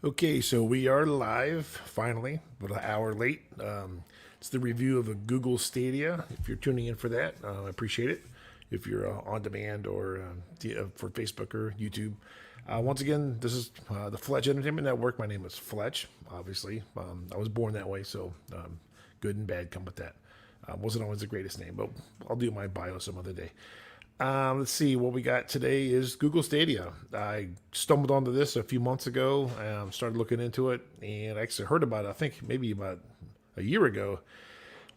Okay, so we are live finally, but an hour late. It's the review of a Google Stadia. If you're tuning in for that, I appreciate it. If you're on demand or for Facebook or YouTube. Once again, this is the Fletch Entertainment Network. My name is Fletch, obviously. I was born that way, so good and bad come with that. Wasn't always the greatest name, but I'll do my bio some other day. Let's see what we got today is Google Stadia. I stumbled onto this a few months ago, started looking into it, and I actually heard about it, I think maybe about a year ago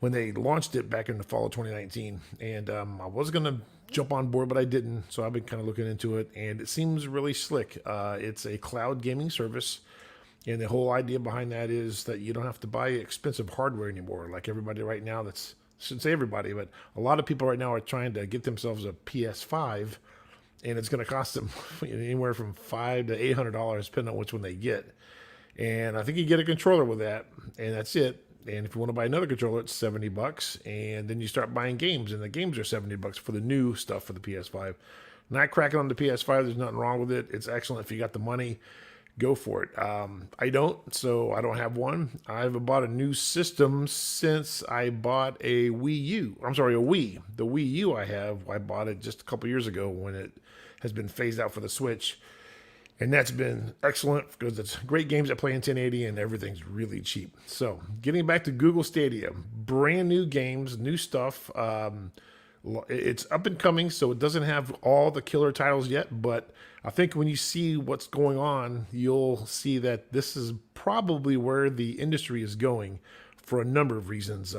when they launched it back in the fall of 2019. And I was going to jump on board, but I didn't. So I've been kind of looking into it, and it seems really slick. It's a cloud gaming service. And the whole idea behind that is that you don't have to buy expensive hardware anymore. Like everybody right now, that's shouldn't say everybody, but a lot of people right now are trying to get themselves a PS5, and it's going to cost them anywhere from $500 to $800, depending on which one they get. And I think you get a controller with that, and that's it. And if you want to buy another controller, it's $70, and then you start buying games, and the games are $70 for the new stuff for the PS5. Not cracking on the PS5. There's nothing wrong with it. It's excellent if you got the money. Go for it. I don't, so I don't have one. I've bought a new system since I bought a Wii U. I'm sorry, a Wii. The Wii U I bought it just a couple years ago when it has been phased out for the Switch. And that's been excellent because it's great games that play in 1080 and everything's really cheap. So, getting back to Google Stadia, brand new games, new stuff. It's up and coming, so it doesn't have all the killer titles yet, but I think when you see what's going on, you'll see that this is probably where the industry is going for a number of reasons.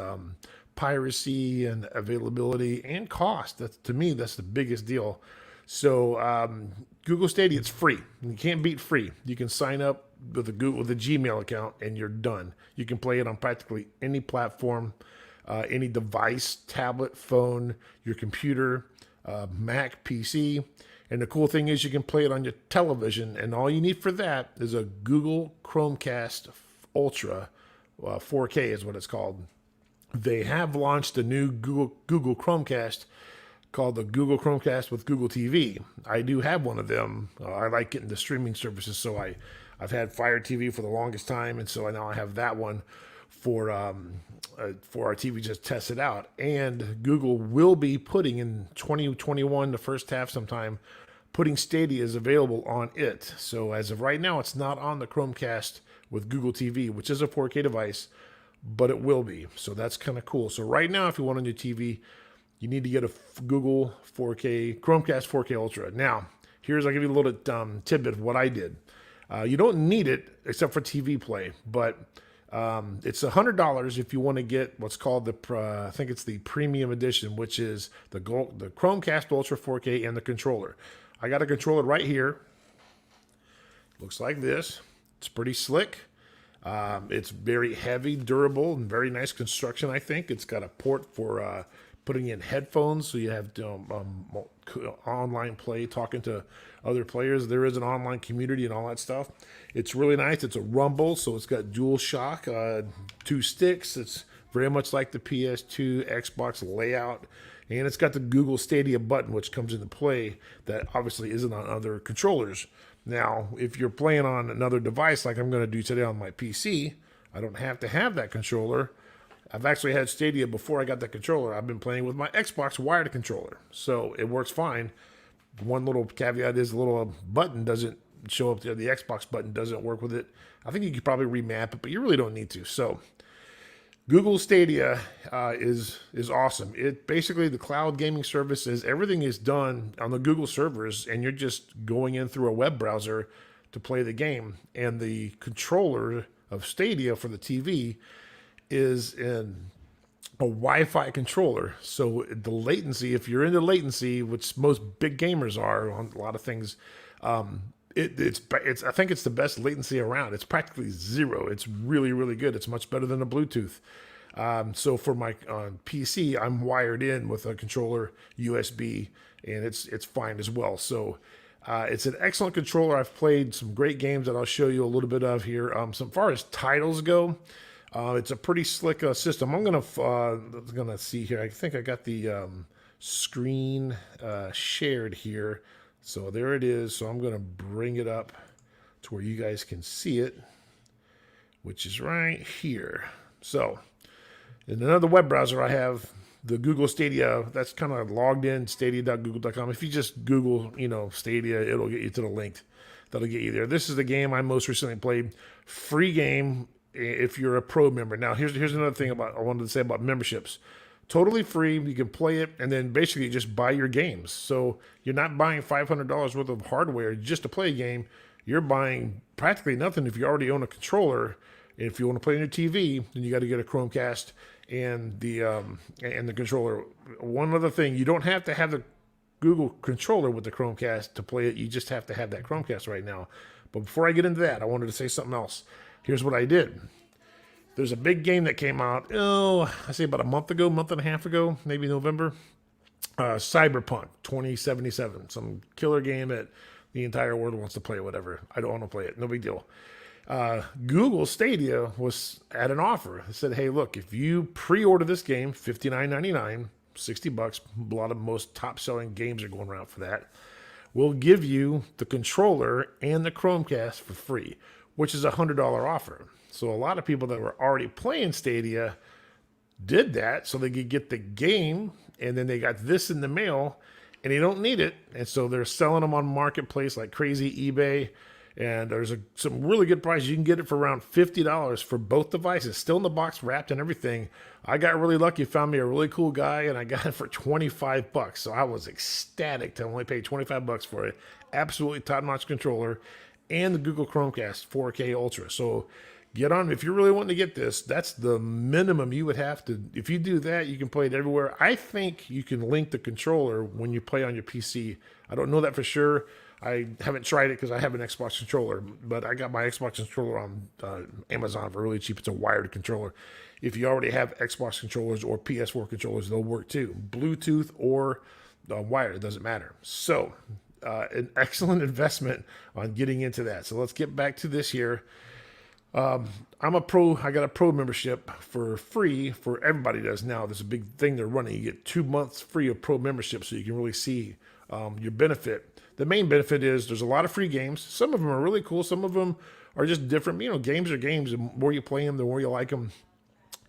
Piracy and availability and cost. That's, to me, that's the biggest deal. So Google Stadia, it's free. You can't beat free. You can sign up with a Gmail account and you're done. You can play it on practically any platform, any device, tablet, phone, your computer, Mac, PC. And the cool thing is you can play it on your television, and all you need for that is a Google Chromecast Ultra, 4K is what it's called. They have launched a new Google Chromecast called the Google Chromecast with Google TV. I do have one of them. I like getting the streaming services, so I've had Fire TV for the longest time, and so now I have that one for our TV just test it out. And Google will be putting in 2021, the first half sometime, putting Stadia is available on it. So as of right now, it's not on the Chromecast with Google TV, which is a 4K device, but it will be. So that's kind of cool. So right now, if you want on your TV, you need to get a Google 4K Chromecast 4K Ultra. Now, I'll give you a little tidbit of what I did. You don't need it except for TV play, but it's $100 if you want to get what's called I think it's the premium edition, which is the Chromecast Ultra 4K and the controller. I got a controller right here. Looks like this. It's pretty slick. It's very heavy, durable, and very nice construction, I think. It's got a port for putting in headphones, so you have online play, talking to other players. There is an online community and all that stuff. It's really nice. It's a rumble, so it's got dual shock, 2 sticks. It's very much like the PS2 Xbox layout. And it's got the Google Stadia button, which comes into play that obviously isn't on other controllers. Now, if you're playing on another device like I'm going to do today on my PC, I don't have to have that controller. I've actually had Stadia before I got the controller. I've been playing with my Xbox wired controller, so it works fine. One little caveat is the little button doesn't show up there. The Xbox button doesn't work with it. I think you could probably remap it, but you really don't need to. So Google Stadia is awesome. It basically, the cloud gaming service is everything is done on the Google servers, and you're just going in through a web browser to play the game. And the controller of Stadia for the TV is in a Wi-Fi controller. So the latency, if you're into latency, which most big gamers are on a lot of things, it's I think it's the best latency around. It's practically zero. It's really, really good. It's much better than a Bluetooth. So for my PC, I'm wired in with a controller USB, and it's fine as well. So it's an excellent controller. I've played some great games that I'll show you a little bit of here. So far as titles go, it's a pretty slick system. I'm gonna see here. I think I got the screen shared here. So there it is. So I'm gonna bring it up to where you guys can see it, which is right here. So in another web browser, I have the Google Stadia. That's kind of logged in, stadia.google.com. If you just Google, Stadia, it'll get you to the link that'll get you there. This is the game I most recently played. Free game if you're a pro member. Now, here's another thing I wanted to say about memberships. Totally free. You can play it and then basically just buy your games. So you're not buying $500 worth of hardware just to play a game. You're buying practically nothing if you already own a controller. If you want to play on your TV, then you got to get a Chromecast and the controller. One other thing, you don't have to have the Google controller with the Chromecast to play it. You just have to have that Chromecast right now. But before I get into that, I wanted to say something else. Here's what I did. There's a big game that came out, I say about a month and a half ago, maybe November. Cyberpunk 2077, some killer game that the entire world wants to play, whatever. I don't want to play it, no big deal. Google Stadia was at an offer. It said, hey, look, if you pre-order this game, $59.99, $60, a lot of most top-selling games are going around for that. We'll give you the controller and the Chromecast for free, which is a $100 offer. So a lot of people that were already playing Stadia did that so they could get the game, and then they got this in the mail, and they don't need it. And so they're selling them on Marketplace like crazy, eBay. And there's some really good prices. You can get it for around $50 for both devices, still in the box, wrapped and everything. I got really lucky, found me a really cool guy, and I got it for $25. So I was ecstatic to only pay $25 for it. Absolutely top-notch controller and the Google Chromecast 4K Ultra. So get on. If you're really wanting to get this, that's the minimum you would have to. If you do that, you can play it everywhere. I think you can link the controller when you play on your PC. I don't know that for sure. I haven't tried it because I have an Xbox controller, but I got my Xbox controller on Amazon for really cheap. It's a wired controller. If you already have Xbox controllers or PS4 controllers, they'll work too. Bluetooth or wired, it doesn't matter. So an excellent investment on getting into that. So let's get back to this here. I'm a pro. I got a pro membership for free for everybody does now. There's a big thing they're running. You get 2 months free of pro membership so you can really see your benefit. The main benefit is there's a lot of free games. Some of them are really cool. Some of them are just different. Games are games. The more you play them, the more you like them.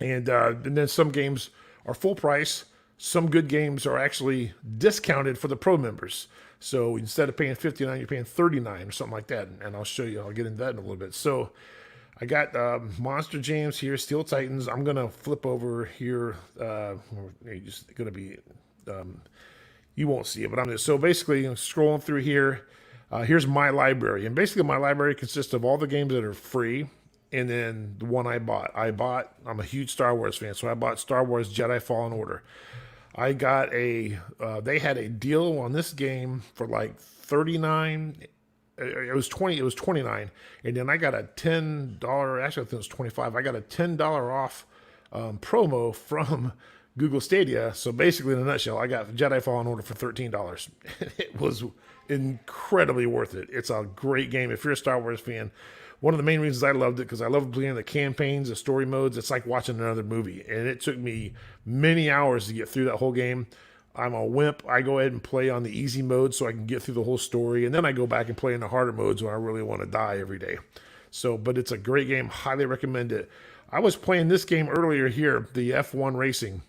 And then some games are full price. Some good games are actually discounted for the pro members. So instead of paying $59, you're paying $39 or something like that. And I'll show you. I'll get into that in a little bit. So I got Monster Jams here, Steel Titans. I'm going to flip over here. Just going to be... you won't see it, but so basically scrolling through here. Here's my library, and basically my library consists of all the games that are free, and then the one I bought. I'm a huge Star Wars fan, so I bought Star Wars Jedi Fallen Order. I got they had a deal on this game for like $39. It was $29, and then I got a $10. Actually, I think it was $25. I got a $10 off promo from Google Stadia. So basically, in a nutshell, I got Jedi Fallen Order for $13. It was incredibly worth it. It's a great game. If you're a Star Wars fan, one of the main reasons I loved it, because I love playing the campaigns, the story modes. It's like watching another movie. And it took me many hours to get through that whole game. I'm a wimp. I go ahead and play on the easy mode so I can get through the whole story. And then I go back and play in the harder modes when I really want to die every day. So, but it's a great game. Highly recommend it. I was playing this game earlier here, the F1 Racing.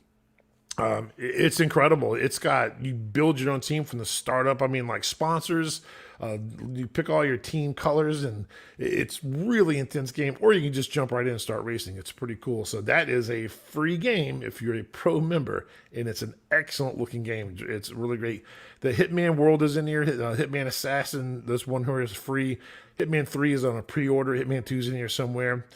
It's incredible. You build your own team from the startup. I mean, like sponsors, you pick all your team colors, and it's really intense game. Or you can just jump right in and start racing. It's pretty cool. So that is a free game if you're a pro member, and it's an excellent looking game. It's really great. The Hitman world is in here. Hitman Assassin, this one here is free. Hitman 3 is on a pre-order. Hitman 2 is in here somewhere.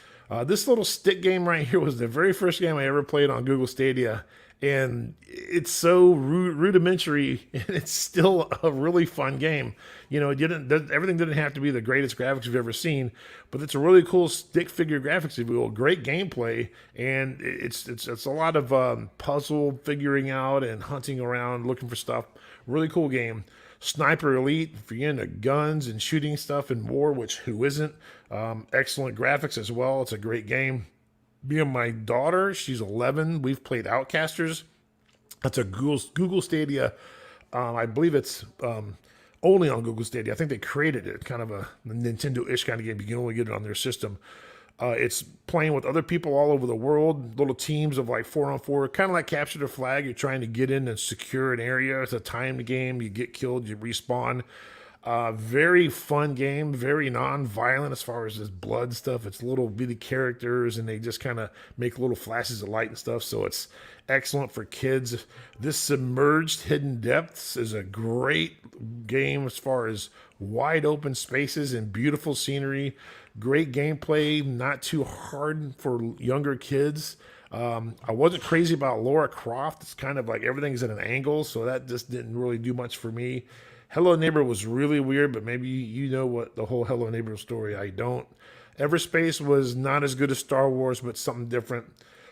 This little stick game right here was the very first game I ever played on Google Stadia. And it's so rudimentary, and it's still a really fun game. Everything didn't have to be the greatest graphics you've ever seen, but it's a really cool stick figure graphics, if you will. Great gameplay, and it's a lot of puzzle figuring out and hunting around, looking for stuff. Really cool game. Sniper Elite, if you're into guns and shooting stuff and war, which who isn't? Excellent graphics as well. It's a great game. Me and my daughter, she's 11. We've played Outcasters. That's a Google Stadia. I believe it's only on Google Stadia. I think they created it, kind of a Nintendo-ish kind of game. You can only get it on their system. It's playing with other people all over the world, little teams of like 4-on-4, kind of like Capture the Flag. You're trying to get in and secure an area. It's a timed game. You get killed, you respawn. Very fun game, very non-violent as far as this blood stuff. It's little bitty characters, and they just kind of make little flashes of light and stuff. So it's excellent for kids. This Submerged Hidden Depths is a great game as far as wide open spaces and beautiful scenery. Great gameplay, not too hard for younger kids. I wasn't crazy about Lara Croft. It's kind of like everything's at an angle, so that just didn't really do much for me. Hello Neighbor was really weird, but maybe you know what the whole Hello Neighbor story. I don't. Everspace was not as good as Star Wars, but something different.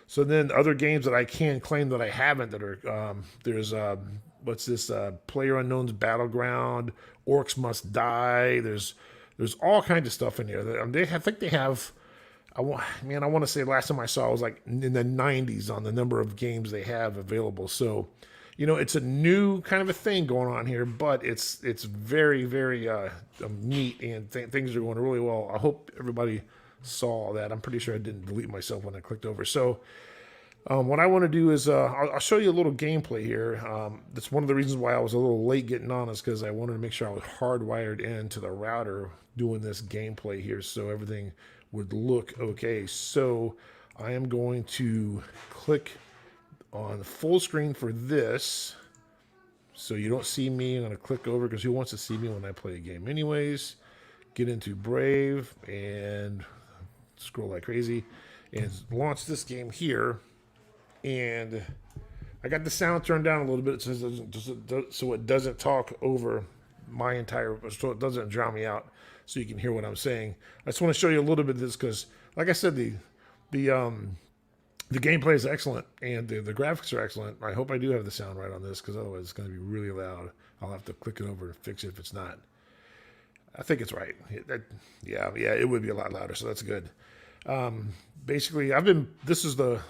So then other games that I can claim that I haven't that are, there's, what's this, PlayerUnknown's Battleground, Orcs Must Die. There's all kinds of stuff in here. I think they have, I want to say last time I saw it was like in the 90s on the number of games they have available. So, it's a new kind of a thing going on here, but it's very, very neat, and things are going really well. I hope everybody saw that. I'm pretty sure I didn't delete myself when I clicked over. So what I want to do is I'll show you a little gameplay here. That's one of the reasons why I was a little late getting on, is because I wanted to make sure I was hardwired into the router doing this gameplay here so everything would look okay. So I am going to click on the full screen for this, so you don't see me. I'm going to click over because who wants to see me when I play a game anyways? Get into Brave and scroll like crazy and launch this game here. And I got the sound turned down a little bit so it doesn't talk over my entire, so it doesn't drown me out, so you can hear what I'm saying. I just want to show you a little bit of this because, like I said, the gameplay is excellent, and the graphics are excellent. I hope I do have the sound right on this, because otherwise it's going to be really loud. I'll have to click it over and fix it if it's not. I think it's right. Yeah, it would be a lot louder, so that's good. Basically, this is the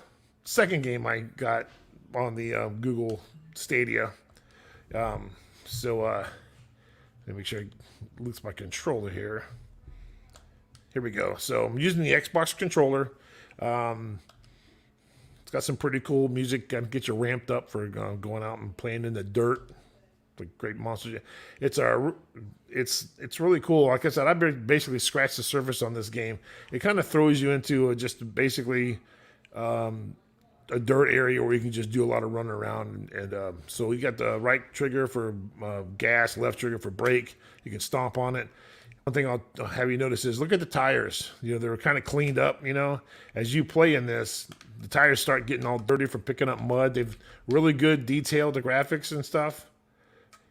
second game I got on the Google Stadia. Let me make sure I lose my controller here. Here we go. So I'm using the Xbox controller. It's got some pretty cool music, get you ramped up for going out and playing in the dirt. Like great monsters. It's really cool. Like I said, I basically scratched the surface on this game. It kind of throws you into just basically a dirt area where you can just do a lot of running around. And so you got the right trigger for gas, left trigger for brake. You can stomp on it. One thing I'll have you notice is look at the tires. They're kind of cleaned up. As you play in this, the tires start getting all dirty from picking up mud. They've really good detailed graphics and stuff.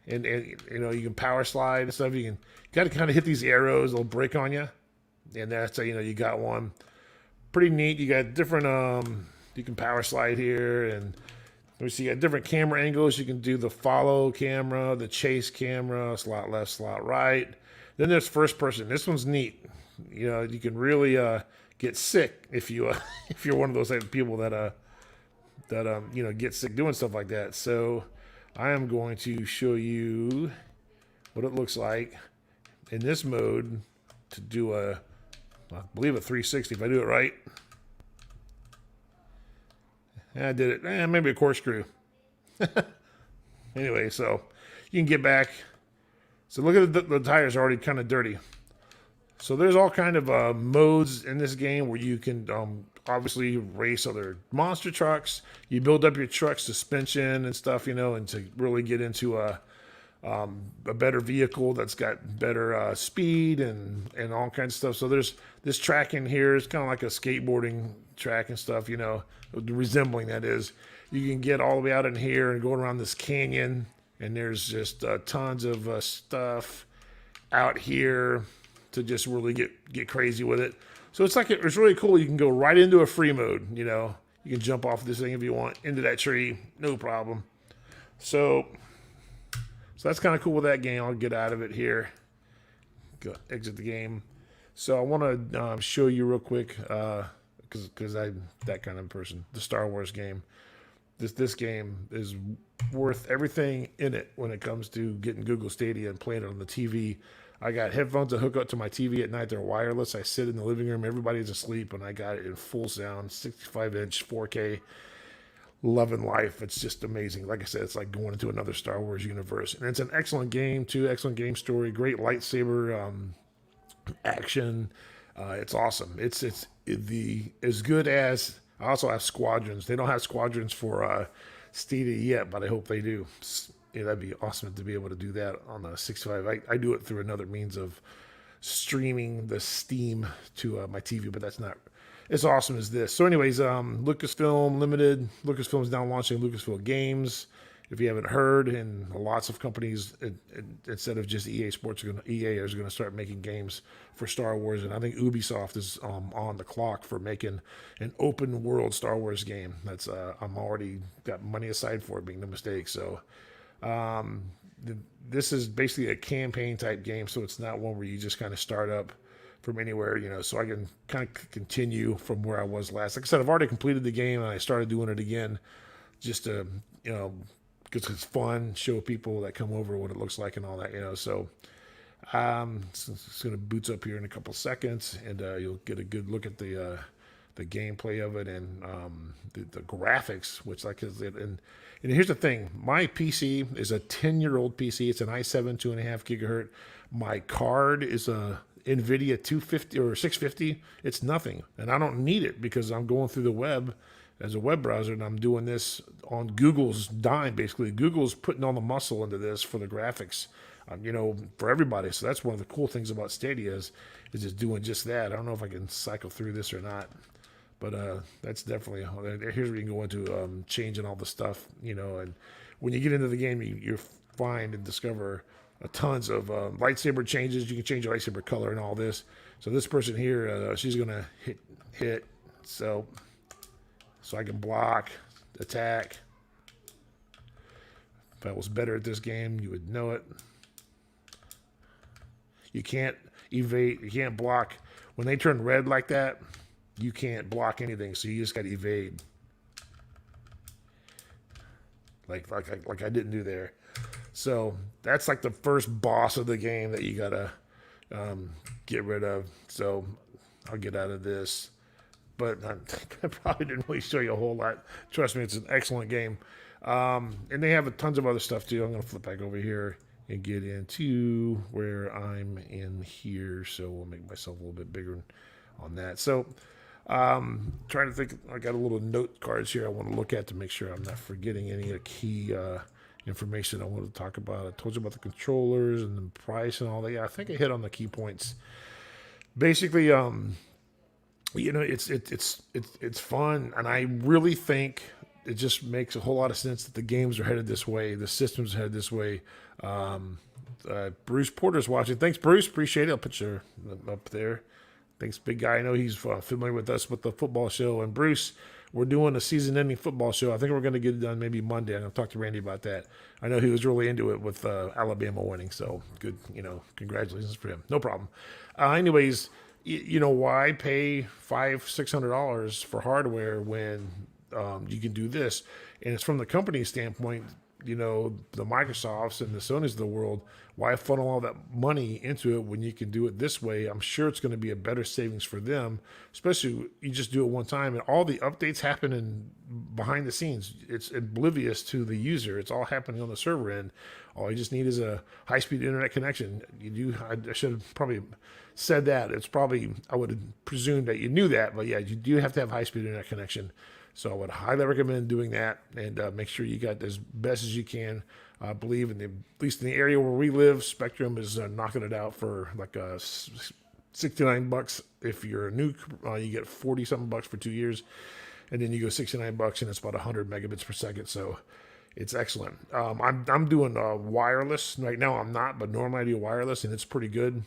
And you can power slide and stuff. You got to kind of hit these arrows; they'll break on you. And that's how you got one. Pretty neat. You got different. You can power slide here, and let me see. You got different camera angles. You can do the follow camera, the chase camera, slot left, slot right. Then there's first person. This one's neat. You can really get sick if you're one of those type of people that get sick doing stuff like that. So I am going to show you what it looks like in this mode to do I believe a 360 if I do it right. I did it. Maybe a corkscrew. Anyway, so you can get back. So look at the tires are already kind of dirty. So there's all kind of modes in this game where you can obviously race other monster trucks. You build up your truck's suspension and stuff, and to really get into a better vehicle that's got better speed and all kinds of stuff. So there's this track in here. It's kind of like a skateboarding track and stuff, resembling that is. You can get all the way out in here and go around this canyon. And there's just tons of stuff out here to just really get crazy with it. So it's really cool. You can go right into a free mode. You can jump off this thing if you want into that tree, no problem. So that's kind of cool with that game. I'll get out of it here. Go exit the game. So I want to show you real quick because I'm that kind of person. The Star Wars game. this game is worth everything in it when it comes to getting Google Stadia and playing it on the TV. I got headphones that hook up to my TV at night. They're wireless. I sit in the living room. Everybody's asleep, and I got it in full sound, 65-inch, 4K. Loving life. It's just amazing. Like I said, it's like going into another Star Wars universe. And it's an excellent game, too. Excellent game story. Great lightsaber action. It's awesome. It's the as good as. I also have Squadrons. They don't have Squadrons for Stadia yet, but I hope they do. Yeah, that'd be awesome to be able to do that on the 65. I do it through another means of streaming the Steam to my TV, but that's not as awesome as this. So anyways, Lucasfilm Limited, Lucasfilm's now launching Lucasfilm Games. If you haven't heard, and lots of companies, instead of just EA Sports, EA is going to start making games for Star Wars, and I think Ubisoft is on the clock for making an open world Star Wars game. That's I'm already got money aside for it, being no mistake. So this is basically a campaign type game, so it's not one where you just kind of start up from anywhere, so I can kind of continue from where I was last. Like I said, I've already completed the game, and I started doing it again just to, because it's fun, show people that come over what it looks like and all that, so it's going to boots up here in a couple seconds, and you'll get a good look at the gameplay of it, and the graphics, which like is it. And here's the thing, my PC is a 10-year-old PC. It's an i7 2.5 gigahertz. My card is a NVIDIA 250 or 650. It's nothing, and I don't need it because I'm going through the web as a web browser, and I'm doing this on Google's dime. Basically, Google's putting all the muscle into this for the graphics, for everybody. So that's one of the cool things about Stadia is just doing just that. I don't know if I can cycle through this or not, but that's definitely, here's where you can go into changing all the stuff, and when you get into the game, you find and discover tons of lightsaber changes. You can change your lightsaber color and all this. So this person here, she's gonna hit, so I can block, attack. If I was better at this game, you would know it. You can't evade, you can't block. When they turn red like that, you can't block anything, so you just got to evade. Like I didn't do there. So that's like the first boss of the game that you got to get rid of. So I'll get out of this. But I probably didn't really show you a whole lot. Trust me, it's an excellent game. And they have tons of other stuff too. I'm going to flip back over here and get into where I'm in here. So we'll make myself a little bit bigger on that. So trying to think, I got a little note cards here I want to look at to make sure I'm not forgetting any of the key information I want to talk about. I told you about the controllers and the price and all that. Yeah, I think I hit on the key points. Basically, it's fun, and I really think it just makes a whole lot of sense that the games are headed this way, the systems are headed this way. Bruce Porter's watching. Thanks, Bruce. Appreciate it. I'll put you up there. Thanks, big guy. I know he's familiar with us with the football show. And Bruce, we're doing a season-ending football show. I think we're going to get it done maybe Monday. I'm going to talk to Randy about that. I know he was really into it with Alabama winning, so good. Congratulations for him. No problem. Anyways, why pay $500-$600 for hardware when you can do this? And it's from the company standpoint, the Microsofts and the Sonys of the world. Why funnel all that money into it when you can do it this way? I'm sure it's going to be a better savings for them, especially you just do it one time and all the updates happen behind the scenes. It's oblivious to the user. It's all happening on the server end. All you just need is a high-speed internet connection. I should have probably said that. It's probably, I would have presumed that you knew that, but yeah, you do have to have high-speed internet connection. So I would highly recommend doing that, and make sure you got as best as you can. I believe at least in the area where we live, Spectrum is knocking it out for like $69. If you're a new, you get 40 something bucks for 2 years, and then you go $69, and it's about 100 megabits per second. So it's excellent. I'm doing wireless right now. I'm not, but normally I do wireless, and it's pretty good.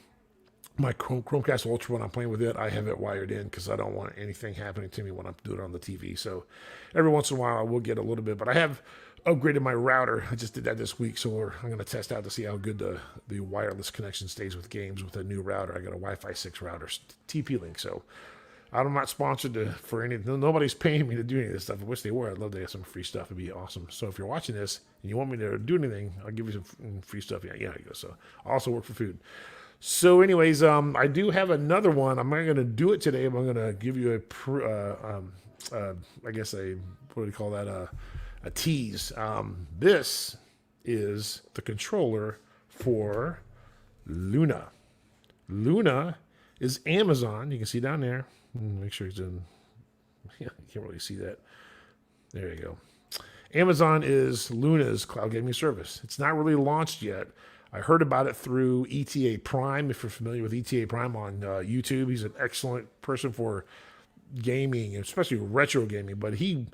My Chromecast Ultra, when I'm playing with it, I have it wired in because I don't want anything happening to me when I'm doing it on the TV. So every once in a while I will get a little bit, but I have upgraded my router. I just did that this week, so I'm going to test out to see how good the wireless connection stays with games with a new router. I got a Wi-Fi 6 router, TP-Link. So I'm not sponsored for any. Nobody's paying me to do any of this stuff. I wish they were. I'd love to get some free stuff. It'd be awesome. So if you're watching this and you want me to do anything, I'll give you some free stuff. Yeah, you go. So I also work for food. So, anyways, I do have another one. I'm not going to do it today, but I'm going to give you I guess what do you call that? A tease. This is the controller for Luna. Luna is Amazon. You can see down there. Make sure it's in. Yeah, you can't really see that. There you go. Amazon is Luna's cloud gaming service. It's not really launched yet. I heard about it through ETA Prime. If you're familiar with ETA Prime on YouTube, he's an excellent person for gaming, especially retro gaming. But he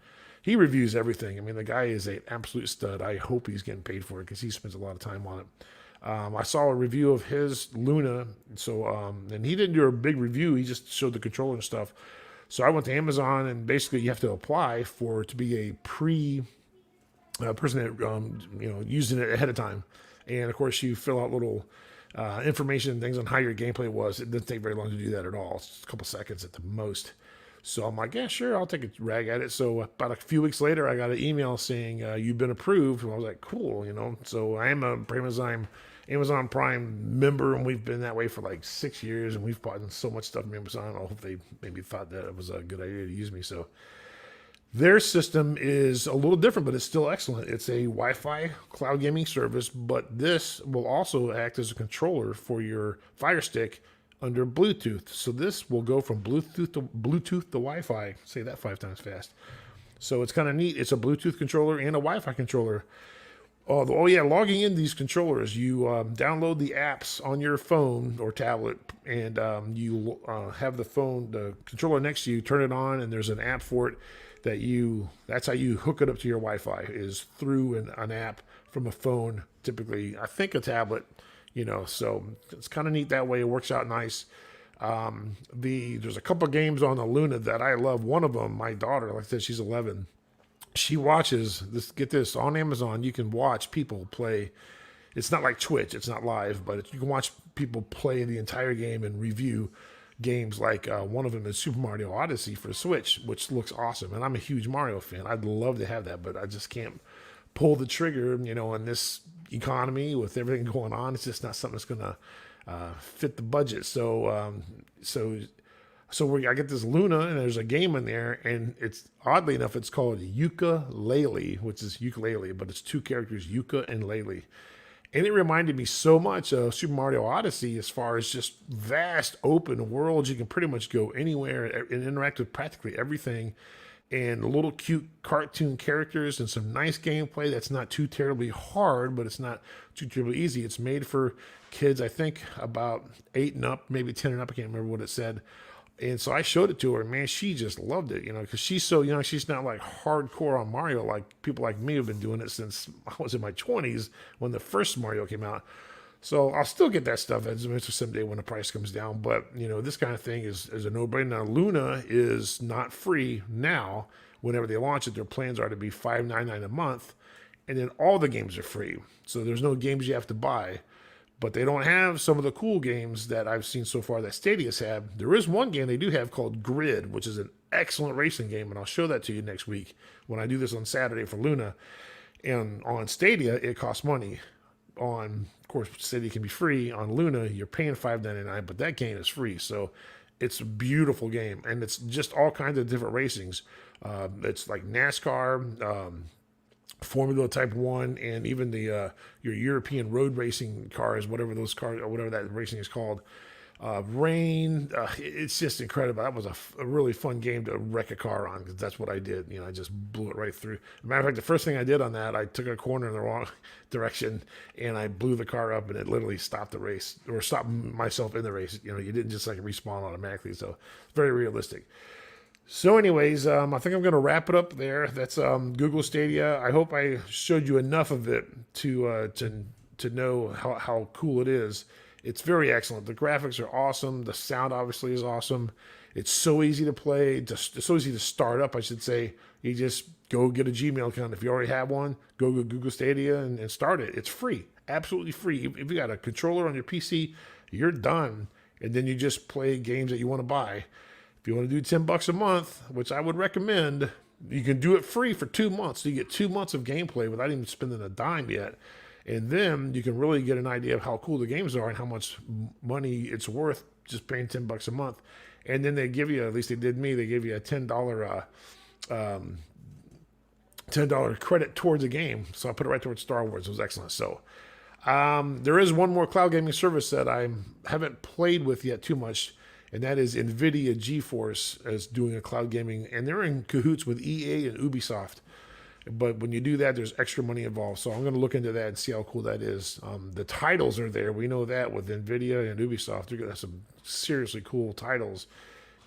reviews everything. I mean, the guy is an absolute stud. I hope he's getting paid for it because he spends a lot of time on it. I saw a review of his Luna, and he didn't do a big review. He just showed the controller and stuff. So I went to Amazon, and basically you have to apply to be a person that using it ahead of time. And of course, you fill out little information and things on how your gameplay was. It didn't take very long to do that at all. It's a couple seconds at the most. So I'm like, yeah, sure, I'll take a rag at it. So about a few weeks later, I got an email saying you've been approved. And I was like, cool, So I am a Amazon Prime member, and we've been that way for like 6 years, and we've bought so much stuff from Amazon. I hope they maybe thought that it was a good idea to use me. So their system is a little different, but it's still excellent. It's a Wi-Fi cloud gaming service, but this will also act as a controller for your Fire Stick under Bluetooth. So this will go from Bluetooth to Wi-Fi. Say that 5 times fast. So it's kind of neat. It's a Bluetooth controller and a Wi-Fi controller. Oh yeah, logging in these controllers, you download the apps on your phone or tablet, and you have the controller next to you, turn it on, and there's an app for it. That's how you hook it up to your Wi-Fi, is through an app from a phone, typically, I think a tablet, so it's kind of neat that way. It works out nice. There's a couple games on the Luna that I love. One of them, my daughter, like I said, she's 11. She watches this, get this, on Amazon, you can watch people play. It's not like Twitch, it's not live, but you can watch people play the entire game and review games. Like one of them is Super Mario Odyssey for Switch, which looks awesome. And I'm a huge Mario fan. I'd love to have that, but I just can't pull the trigger, in this economy with everything going on. It's just not something that's going to fit the budget. So I get this Luna, and there's a game in there, and it's oddly enough, it's called Ukulele, which is ukulele, but it's 2 characters, Yuka and Lele. And it reminded me so much of Super Mario Odyssey as far as just vast open worlds. You can pretty much go anywhere and interact with practically everything. And little cute cartoon characters and some nice gameplay that's not too terribly hard, but it's not too terribly easy. It's made for kids, I think, about 8 and up, maybe 10 and up. I can't remember what it said. And so I showed it to her, and man, she just loved it, because she's so, she's not like hardcore on Mario like people like me have been doing it since I was in my 20s when the first Mario came out. So I'll still get that stuff as someday when the price comes down. But, this kind of thing is a no-brainer. Now, Luna is not free now. Whenever they launch it, their plans are to be $5.99 a month, and then all the games are free. So there's no games you have to buy. But they don't have some of the cool games that I've seen so far that Stadia's have. There is one game they do have called Grid, which is an excellent racing game, and I'll show that to you next week when I do this on Saturday for Luna. And on Stadia, it costs money. Of course, Stadia can be free. On Luna, you're paying $5.99, but that game is free. So it's a beautiful game, and it's just all kinds of different racings. It's like NASCAR, Formula Type 1, and even the your European road racing cars, whatever those cars or whatever that racing is called. Rain, it's just incredible. That was a really fun game to wreck a car on, because that's what I did. I just blew it right through. As a matter of fact, the first thing I did on that, I took a corner in the wrong direction, and I blew the car up, and it literally stopped the race, or stopped myself in the race. You didn't just like respawn automatically, so it's very realistic. So anyways, I think I'm going to wrap it up there. That's Google Stadia. I hope I showed you enough of it to know how cool it is. It's very excellent. The graphics are awesome. The sound obviously is awesome. It's so easy to play. It's so easy to start up, I should say. You just go get a Gmail account. If you already have one, go to Google Stadia and start it. It's free. Absolutely free. If you got a controller on your PC, you're done. And then you just play games that you want to buy. If you want to do $10 a month, which I would recommend, you can do it free for 2 months. So you get 2 months of gameplay without even spending a dime yet. And then you can really get an idea of how cool the games are and how much money it's worth just paying $10 a month. And then they give you, at least they did me, they give you a $10 credit towards a game. So I put it right towards Star Wars. It was excellent. So there is one more cloud gaming service that I haven't played with yet too much, and that is NVIDIA GeForce is doing a cloud gaming, and they're in cahoots with EA and Ubisoft. But when you do that, there's extra money involved. So I'm going to look into that and see how cool that is. The titles are there. We know that with NVIDIA and Ubisoft, they're going to have some seriously cool titles.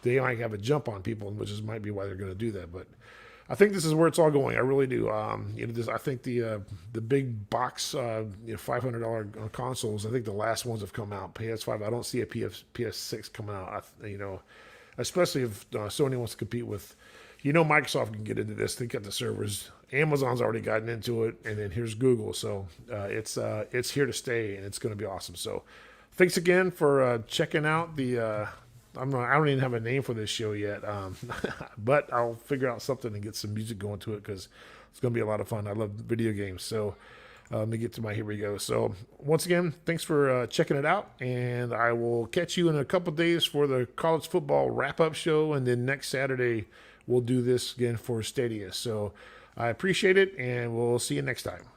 They might have a jump on people, which might be why they're going to do that. But I think this is where it's all going. I really do. I think the big box, $500 consoles. I think the last ones have come out. PS5. I don't see a PS6 coming out. Especially if Sony wants to compete with. Microsoft can get into this. They got the servers. Amazon's already gotten into it, and then here's Google. So it's here to stay, and it's going to be awesome. So thanks again for checking out the. I don't even have a name for this show yet, but I'll figure out something and get some music going to it because it's going to be a lot of fun. I love video games. So let me get to my here we go. So once again, thanks for checking it out, and I will catch you in a couple days for the college football wrap-up show, and then next Saturday we'll do this again for Stadia. So I appreciate it, and we'll see you next time.